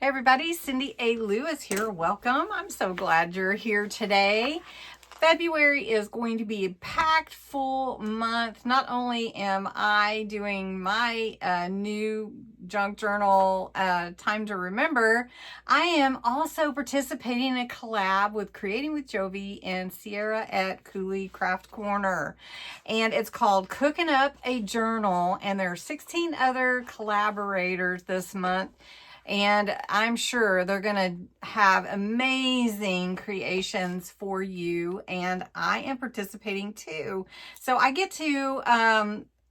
Hey everybody, Cindy A. Lewis here. Welcome. I'm so glad you're here today. February is going to be a packed full month. Not only am I doing my new junk journal, Time to Remember, I am also participating in a collab with Creating with Jovi and Sierra at Coulee Craft Corner. And it's called Cooking Up a Journal. And there are 16 other collaborators this month. And I'm sure they're going to have amazing creations for you. And I am participating too. So I get to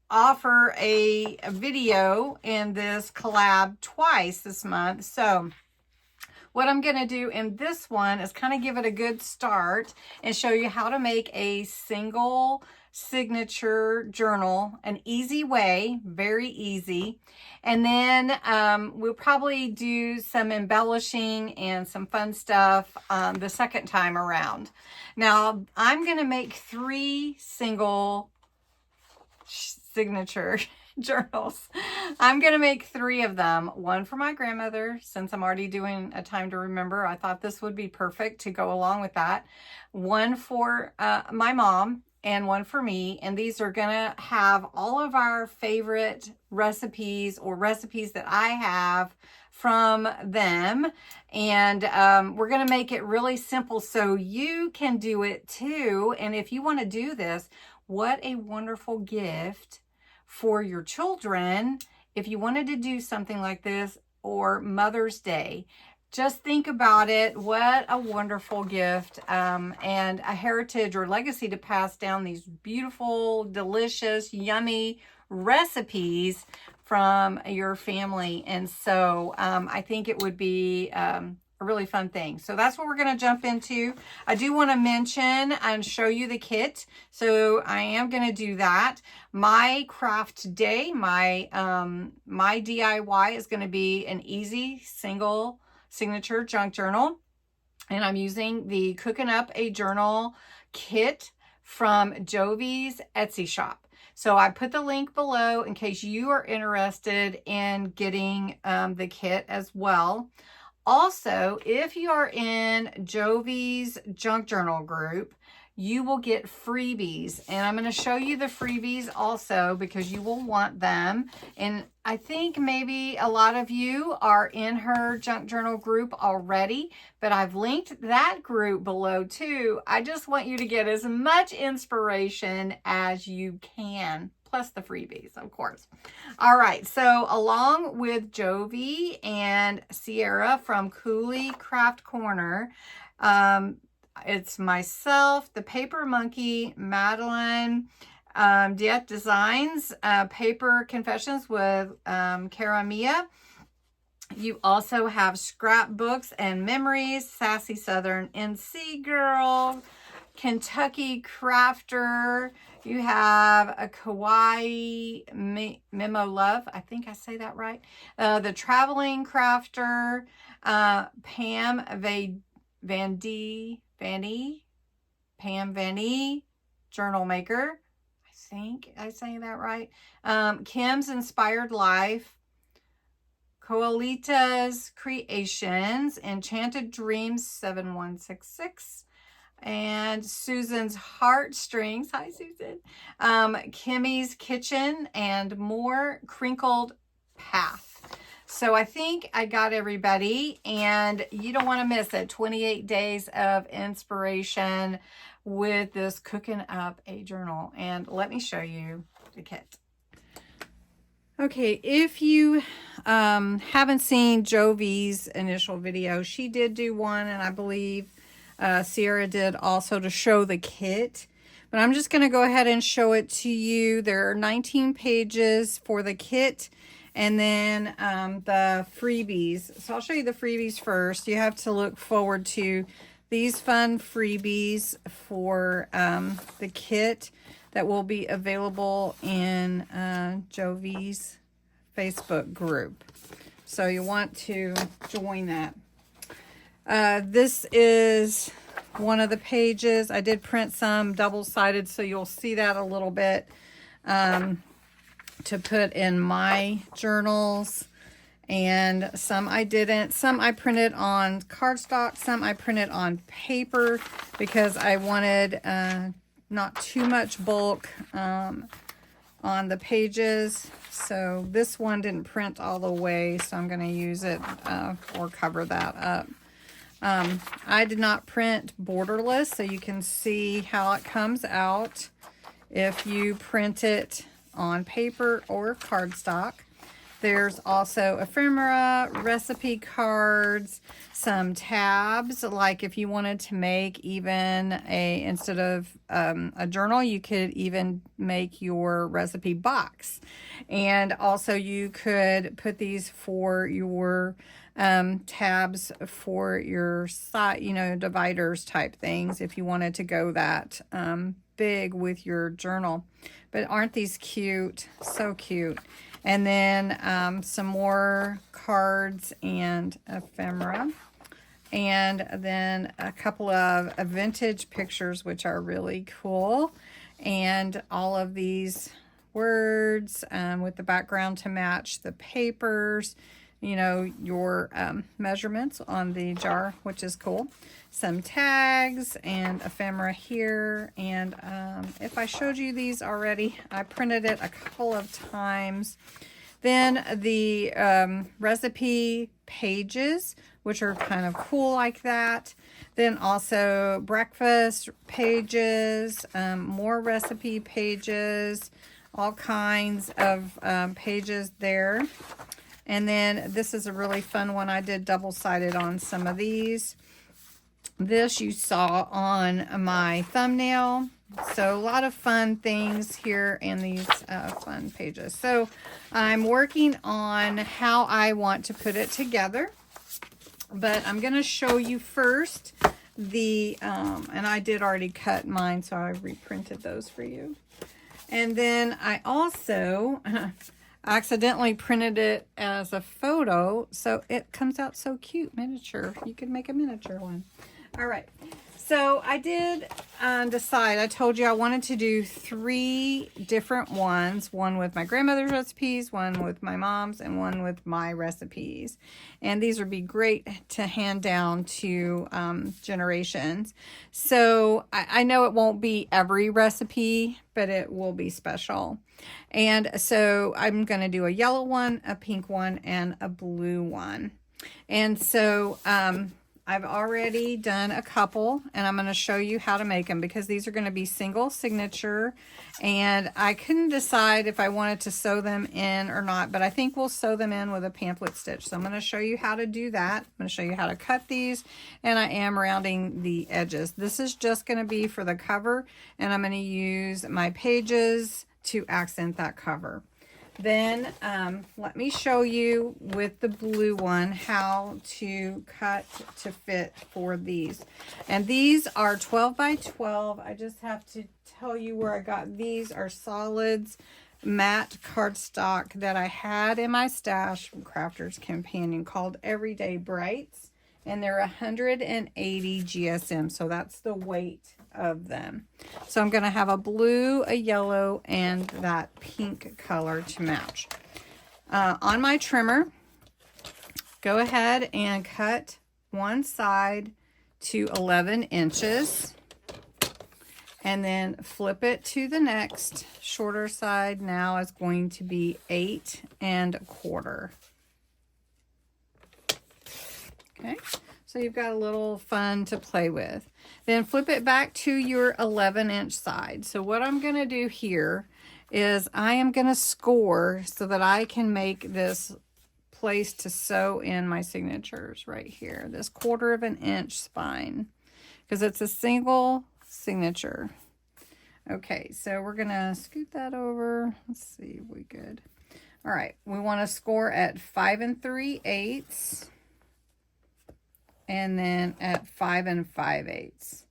offer a video in this collab twice this month. So what I'm going to do in this one is kind of give it a good start and show you how to make a single signature journal, an easy way, very easy. And then we'll probably do some embellishing and some fun stuff the second time around. Now, I'm going to make 3 single signature journals. I'm going to make 3 of them. One for my grandmother, since I'm already doing a Time to Remember. I thought this would be perfect to go along with that. One for my mom and one for me. And these are going to have all of our favorite recipes or recipes that I have from them. And we're going to make it really simple so you can do it too. And if you want to do this, what a wonderful gift for your children if you wanted to do something like this, or Mother's Day. Just think about it. What a wonderful gift and a heritage or legacy to pass down these beautiful, delicious, yummy recipes from your family. And so I think it would be a really fun thing. So that's what we're going to jump into. I do want to mention and show you the kit. So I am going to do that. My craft day, my DIY is going to be an easy single signature junk journal. And I'm using the Cooking Up a Journal kit from Jovi's Etsy shop. So I put the link below in case you are interested in getting the kit as well. Also, if you are in Jovi's junk journal group, you will get freebies. And I'm going to show you the freebies also because you will want them. And I think maybe a lot of you are in her junk journal group already, but I've linked that group below too. I just want you to get as much inspiration as you can, plus the freebies, of course. All right, so along with Jovi and Sierra from Coulee Craft Corner, it's myself, the Paper Monkey, Madeline, Diet Designs, Paper Confessions with Cara Mia. You also have Scrapbooks and Memories, Sassy Southern NC Girl, Kentucky Crafter. You have a Kawaii Memo Love. I think I say that right. The Traveling Crafter, Pam Pam Vanny, Journal Maker. I think I say that right. Kim's Inspired Life, Coalita's Creations, Enchanted Dreams 7166, and Susan's Heartstrings. Hi, Susan. Kimmy's Kitchen, and more Crinkled Path. So I think I got everybody, and you don't want to miss it. 28 days of inspiration with this Cooking Up a Journal. And let me show you the kit. Okay, if you haven't seen Jovi's initial video, she did do one, and I believe Sierra did also, to show the kit. But I'm just going to go ahead and show it to you. There are 19 pages for the kit. And then the freebies. So I'll show you the freebies first. You have to look forward to these fun freebies for the kit that will be available in Jovi's Facebook group. So you want to join that. This is one of the pages. I did print some double-sided, so you'll see that a little bit to put in my journals. and some I didn't. Some I printed on cardstock, some I printed on paper because I wanted not too much bulk on the pages. So this one didn't print all the way, so I'm going to use it or cover that up. I did not print borderless, so you can see how it comes out if you print it on paper or cardstock. There's also ephemera, recipe cards, some tabs, like if you wanted to make even instead of a journal, you could even make your recipe box. And also you could put these for your tabs for your site, dividers type things if you wanted to go that big with your journal. But aren't these cute? So cute. And then some more cards and ephemera. And then a couple of vintage pictures, which are really cool. And all of these words with the background to match the papers. Your measurements on the jar, which is cool. Some tags and ephemera here. And if I showed you these already, I printed it a couple of times. Then the recipe pages, which are kind of cool like that. Then also breakfast pages, more recipe pages, all kinds of pages there. And then this is a really fun one. I did double-sided on some of these. This you saw on my thumbnail. So a lot of fun things here in these fun pages. So I'm working on how I want to put it together. But I'm going to show you first the, and I did already cut mine, so I reprinted those for you. And then I also accidentally printed it as a photo, so it comes out so cute, miniature. You could make a miniature one. All right, so I did decide. I told you I wanted to do 3 different ones, one with my grandmother's recipes, one with my mom's, and one with my recipes. And these would be great to hand down to generations. So I know it won't be every recipe, but it will be special. And so I'm going to do a yellow one, a pink one, and a blue one. And so I've already done a couple, and I'm going to show you how to make them because these are going to be single signature. And I couldn't decide if I wanted to sew them in or not, but I think we'll sew them in with a pamphlet stitch. So I'm going to show you how to do that. I'm going to show you how to cut these, and I am rounding the edges. This is just going to be for the cover, and I'm going to use my pages to accent that cover. Then let me show you with the blue one how to cut to fit for these. And these are 12 by 12. I just have to tell you where I got these. Are solids matte cardstock that I had in my stash from Crafter's Companion called Everyday Brights. And they're 180 GSM, so that's the weight of them. So I'm going to have a blue, a yellow, and that pink color to match. On my trimmer, go ahead and cut one side to 11 inches. And then flip it to the next shorter side. Now is going to be 8 1/4. Okay, so you've got a little fun to play with. Then flip it back to your 11-inch side. So what I'm going to do here is I am going to score so that I can make this place to sew in my signatures right here. This 1/4 inch spine, because it's a single signature. Okay, so we're going to scoot that over. Let's see if we good. All right, we want to score at 5 3/8. And then at 5 5/8.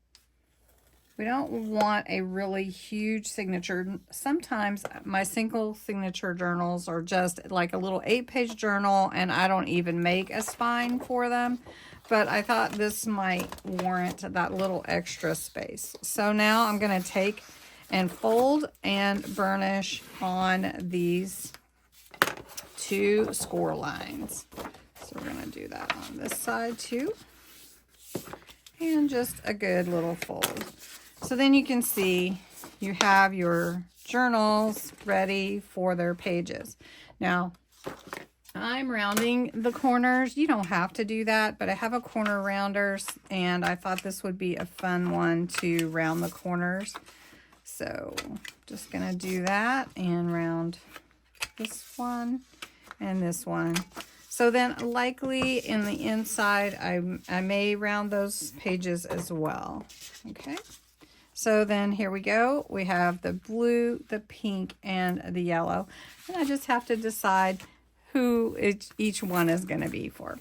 We don't want a really huge signature. Sometimes my single signature journals are just like a little 8-page journal, and I don't even make a spine for them. But I thought this might warrant that little extra space. So now I'm going to take and fold and burnish on these 2 score lines. So we're going to do that on this side too. And just a good little fold. So then you can see you have your journals ready for their pages. Now, I'm rounding the corners. You don't have to do that, but I have a corner rounders, and I thought this would be a fun one to round the corners. So just gonna do that and round this one and this one. So then likely in the inside, I may round those pages as well. Okay. So then here we go. We have the blue, the pink, and the yellow. And I just have to decide who each one is going to be for.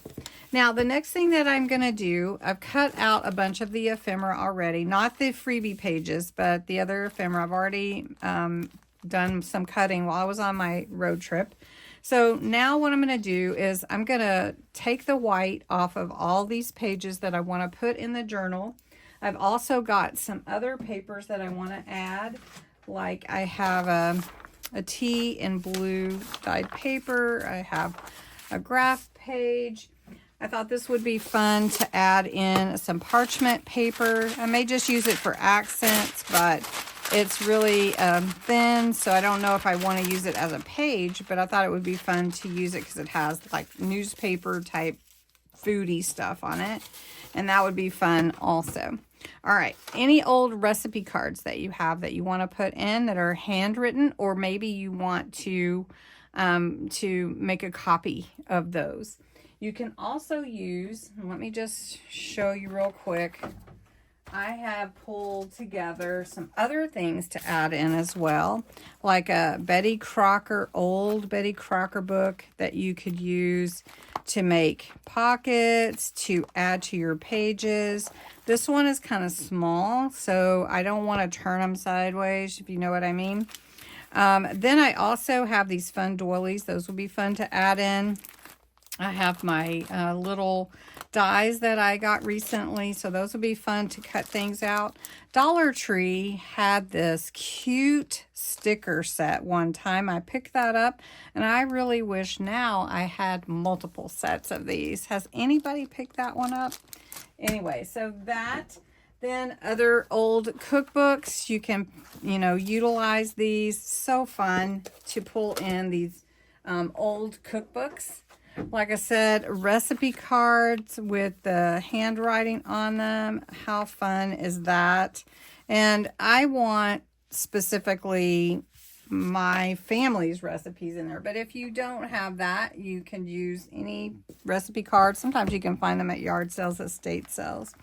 Now, the next thing that I'm going to do, I've cut out a bunch of the ephemera already. Not the freebie pages, but the other ephemera. I've already done some cutting while I was on my road trip. So now what I'm going to do is I'm going to take the white off of all these pages that I want to put in the journal. I've also got some other papers that I want to add. Like I have a tea in blue dyed paper. I have a graph page. I thought this would be fun to add in some parchment paper. I may just use it for accents, but it's really thin, so I don't know if I want to use it as a page, but I thought it would be fun to use it because it has like newspaper type foodie stuff on it, and that would be fun also. All right, any old recipe cards that you have that you want to put in that are handwritten, or maybe you want to make a copy of those. You can also use, let me just show you real quick. I have pulled together some other things to add in as well, like a Betty Crocker, old Betty Crocker book that you could use to make pockets, to add to your pages. This one is kind of small, so I don't want to turn them sideways, if you know what I mean. Then I also have these fun doilies. Those would be fun to add in. I have my little dies that I got recently, so those would be fun to cut things out. Dollar Tree had this cute sticker set one time. I picked that up, and I really wish now I had multiple sets of these. Has anybody picked that one up? Anyway, so that, then other old cookbooks, you can, utilize these. So fun to pull in these old cookbooks. Like I said, recipe cards with the handwriting on them. How fun is that? And I want specifically my family's recipes in there. But if you don't have that, you can use any recipe card. Sometimes you can find them at yard sales, estate sales.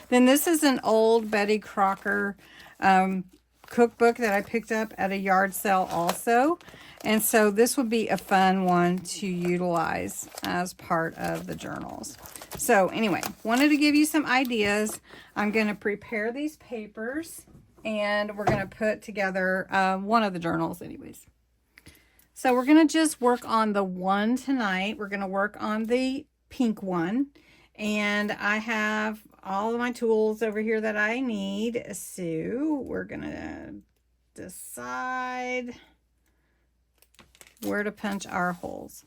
Then this is an old Betty Crocker cookbook that I picked up at a yard sale also. And so this would be a fun one to utilize as part of the journals. So anyway, wanted to give you some ideas. I'm going to prepare these papers, and we're going to put together one of the journals anyways. So we're going to just work on the one tonight. We're going to work on the pink one. And I have all of my tools over here that I need. So we're going to decide where to punch our holes.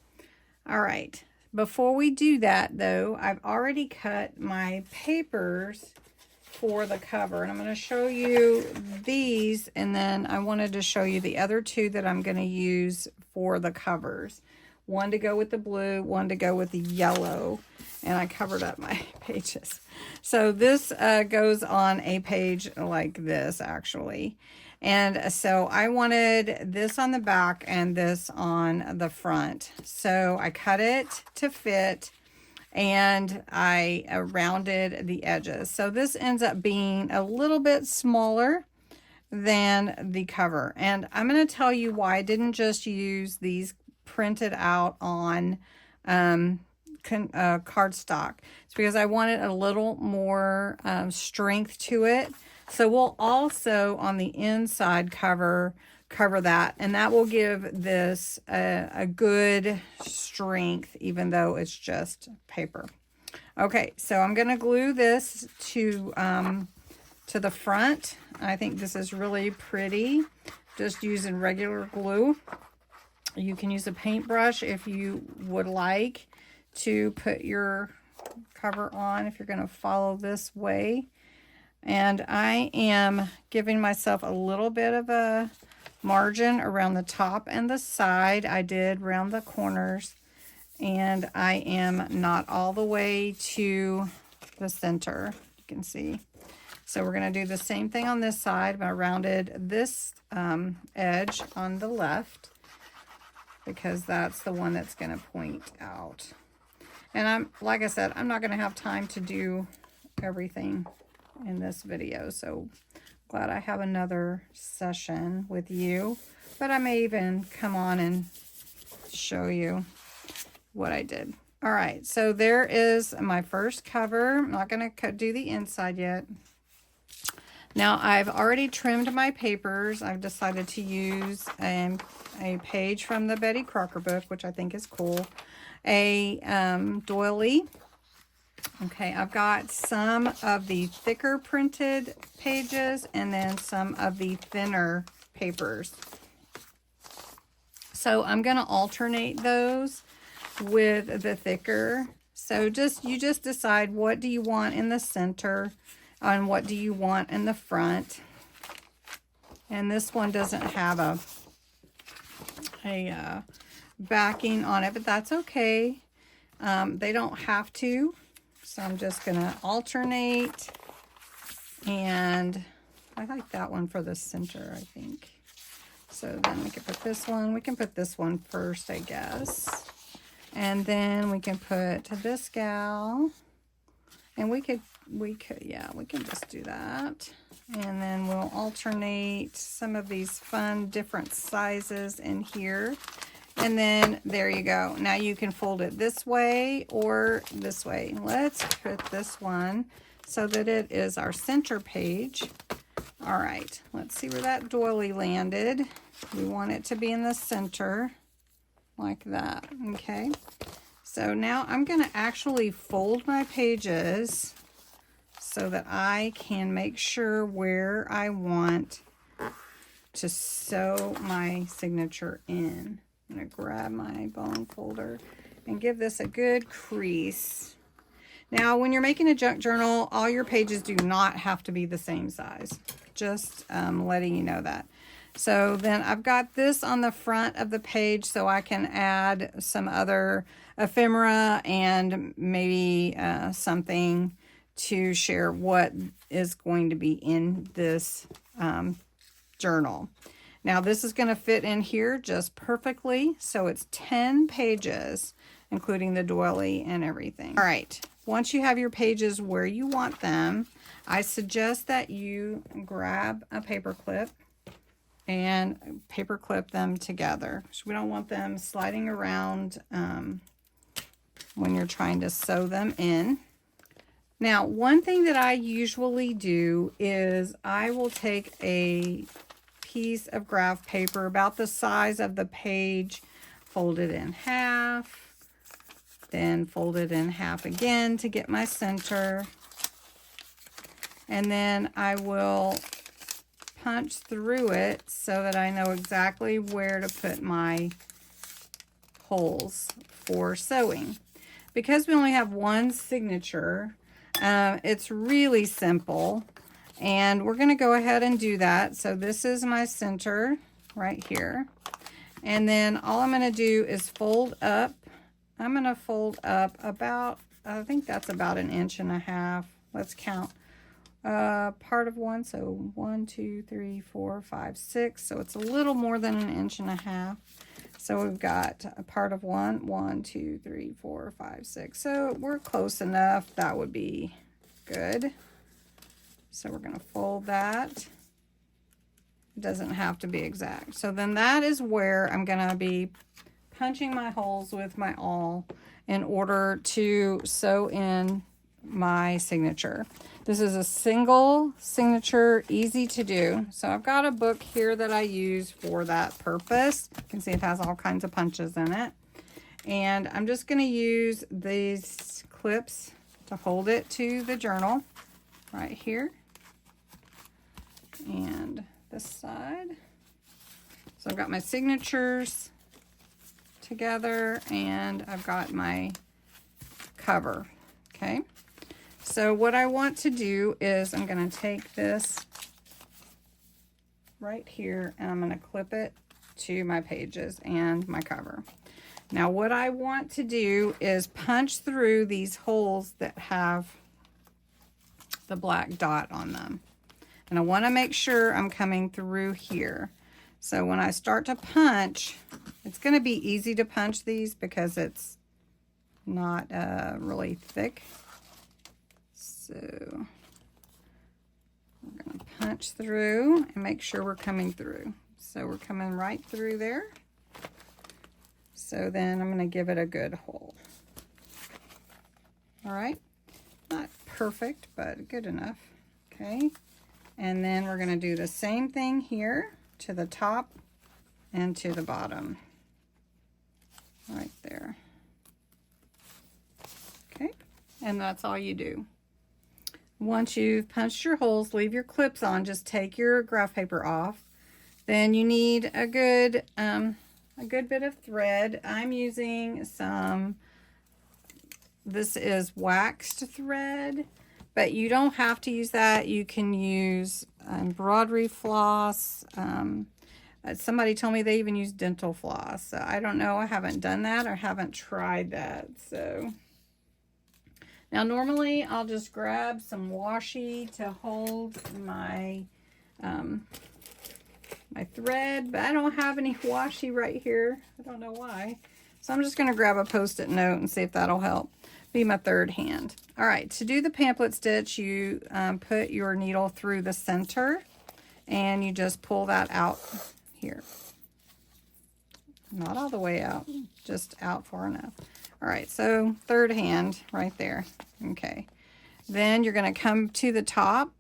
All right, before we do that though, I've already cut my papers for the cover, and I'm going to show you these, and then I wanted to show you the other two that I'm going to use for the covers. One to go with the blue, one to go with the yellow, and I covered up my pages. So this goes on a page like this actually. And so I wanted this on the back and this on the front. So I cut it to fit, and I rounded the edges. So this ends up being a little bit smaller than the cover. And I'm going to tell you why I didn't just use these printed out on cardstock. It's because I wanted a little more strength to it. So we'll also on the inside cover that, and that will give this a good strength, even though it's just paper. Okay, so I'm going to glue this to the front. I think this is really pretty, just using regular glue. You can use a paintbrush if you would like to put your cover on, if you're going to follow this way. And I am giving myself a little bit of a margin around the top and the side. I did round the corners, and I am not all the way to the center, you can see. So we're going to do the same thing on this side. I rounded this edge on the left because that's the one that's going to point out. And like I said, I'm not going to have time to do everything in this video, so glad I have another session with you. But I may even come on and show you what I did. All right, so there is my first cover. I'm not going to do the inside yet. Now, I've already trimmed my papers. I've decided to use a page from the Betty Crocker book, which I think is cool. A doily. Okay, I've got some of the thicker printed pages and then some of the thinner papers. So I'm going to alternate those with the thicker. So you just decide, what do you want in the center and what do you want in the front. And this one doesn't have a backing on it, but that's okay. They don't have to. So I'm just going to alternate. And I like that one for the center, I think. So then we can put this one. We can put this one first, I guess. And then we can put this gal. And we can just do that. And then we'll alternate some of these fun different sizes in here. And then there you go. Now you can fold it this way or this way. Let's put this one so that it is our center page. All right, let's see where that doily landed. We want it to be in the center like that, okay? So now I'm going to actually fold my pages so that I can make sure where I want to sew my signature in. I'm going to grab my bone folder and give this a good crease. Now, when you're making a junk journal, all your pages do not have to be the same size. Just letting you know that. So then I've got this on the front of the page so I can add some other ephemera and maybe something to share what is going to be in this journal. Now this is going to fit in here just perfectly. So it's 10 pages, including the doily and everything. All right, once you have your pages where you want them, I suggest that you grab a paper clip and paper clip them together. So we don't want them sliding around when you're trying to sew them in. Now, one thing that I usually do is I will take a piece of graph paper about the size of the page, fold it in half, then fold it in half again to get my center. And then I will punch through it so that I know exactly where to put my holes for sewing. Because we only have one signature, it's really simple, and we're going to go ahead and do that. So this is my center right here, and then all I'm going to do is fold up. I'm going to fold up about, I think that's about 1.5 inches. Let's count. Part of one, so 1, 2, 3, 4, 5, 6. So it's a little more than 1.5 inches. So we've got a part of 1, 1, 2, 3, 4, 5, 6. So we're close enough. That would be good. So we're going to fold that. It doesn't have to be exact. So then that is where I'm going to be punching my holes with my awl in order to sew in my signature. This is a single signature, easy to do. So I've got a book here that I use for that purpose. You can see it has all kinds of punches in it. And I'm just going to use these clips to hold it to the journal right here. And this side. So I've got my signatures together, and I've got my cover. Okay, so what I want to do is I'm going to take this right here and I'm going to clip it to my pages and my cover. Now what I want to do is punch through these holes that have the black dot on them. And I want to make sure I'm coming through here. So when I start to punch, it's going to be easy to punch these because it's not really thick. So we're going to punch through and make sure we're coming through. So we're coming right through there. So then I'm going to give it a good hole. All right, not perfect, but good enough. Okay, and then we're going to do the same thing here to the top and to the bottom. Right there. Okay, and that's all you do. Once you've punched your holes, leave your clips on, just take your graph paper off. Then you need a good bit of thread. I'm using some, this is waxed thread, but you don't have to use that. You can use embroidery floss. Somebody told me they even use dental floss. So I don't know. I haven't done that or haven't tried that. So now normally I'll just grab some washi to hold my my thread, but I don't have any washi right here. I don't know why. So I'm just going to grab a Post-it note and see if that'll help. Be my third hand. All right, to do the pamphlet stitch, you put your needle through the center and you just pull that out here. Not all the way out, just out far enough. All right, so third hand right there. Okay, then you're going to come to the top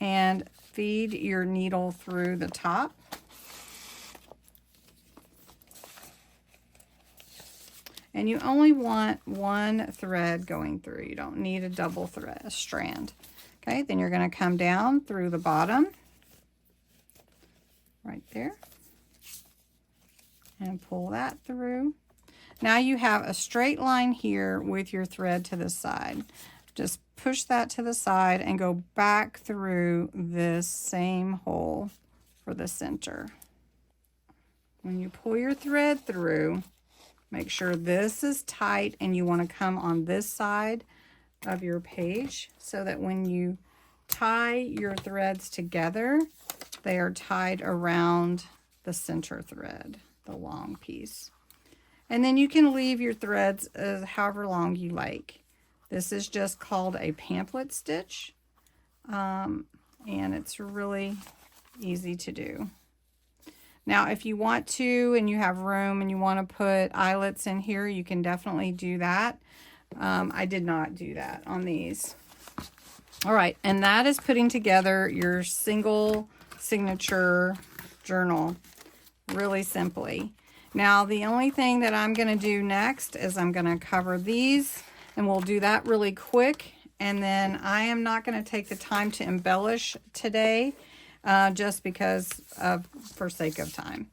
and feed your needle through the top. And you only want one thread going through. You don't need a double thread, a strand. Okay, then you're going to come down through the bottom, right there, and pull that through. Now you have a straight line here with your thread to the side. Just push that to the side and go back through this same hole for the center. When you pull your thread through, make sure this is tight and you want to come on this side of your page so that when you tie your threads together, they are tied around the center thread, the long piece. And then you can leave your threads however long you like. This is just called a pamphlet stitch, and it's really easy to do. Now, if you want to and you have room and you want to put eyelets in here, you can definitely do that. I did not do that on these. All right, and that is putting together your single signature journal really simply. Now, the only thing that I'm going to do next is I'm going to cover these, and we'll do that really quick. And then I am not going to take the time to embellish today, just because of, for sake of time.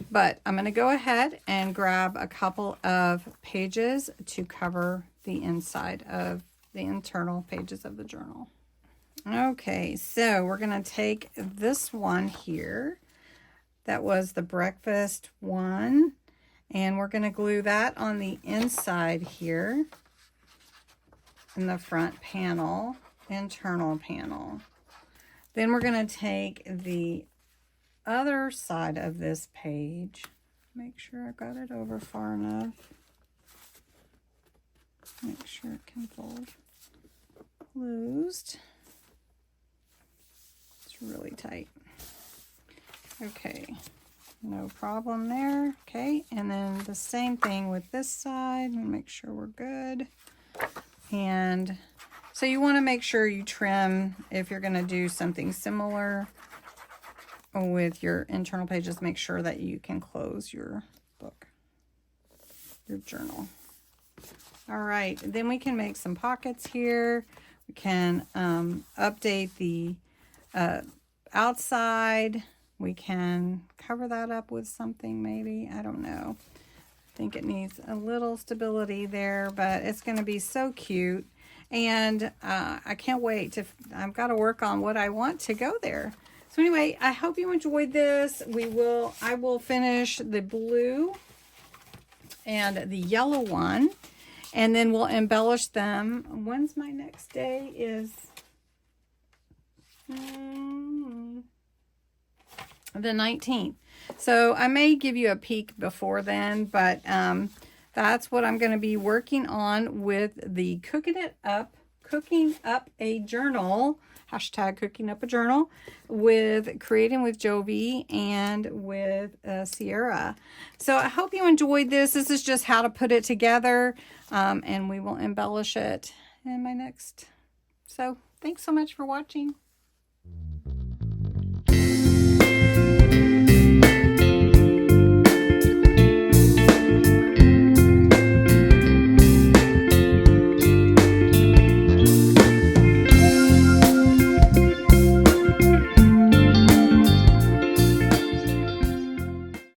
But I'm going to go ahead and grab a couple of pages to cover the inside of the internal pages of the journal. Okay, so we're going to take this one here. That was the breakfast one. And we're going to glue that on the inside here in the front panel, internal panel. Then we're going to take the other side of this page. Make sure I've got it over far enough. Make sure it can fold closed. It's really tight. Okay, no problem there. Okay, and then the same thing with this side. Make sure we're good. And so you want to make sure you trim if you're going to do something similar with your internal pages. Make sure that you can close your book, your journal. All right, then we can make some pockets here. We can update the outside. We can cover that up with something maybe. I don't know. think it needs a little stability there, but it's going to be so cute. And I can't wait to, I've got to work on what I want to go there. So anyway, I hope you enjoyed this. I will finish the blue and the yellow one, and then we'll embellish them. When's my next day is the 19th. So I may give you a peek before then, but that's what I'm going to be working on with the cooking up a journal, hashtag cooking up a journal, with Creating with Jovi and with Sierra. So I hope you enjoyed this. This is just how to put it together, and we will embellish it in my next. So thanks so much for watching.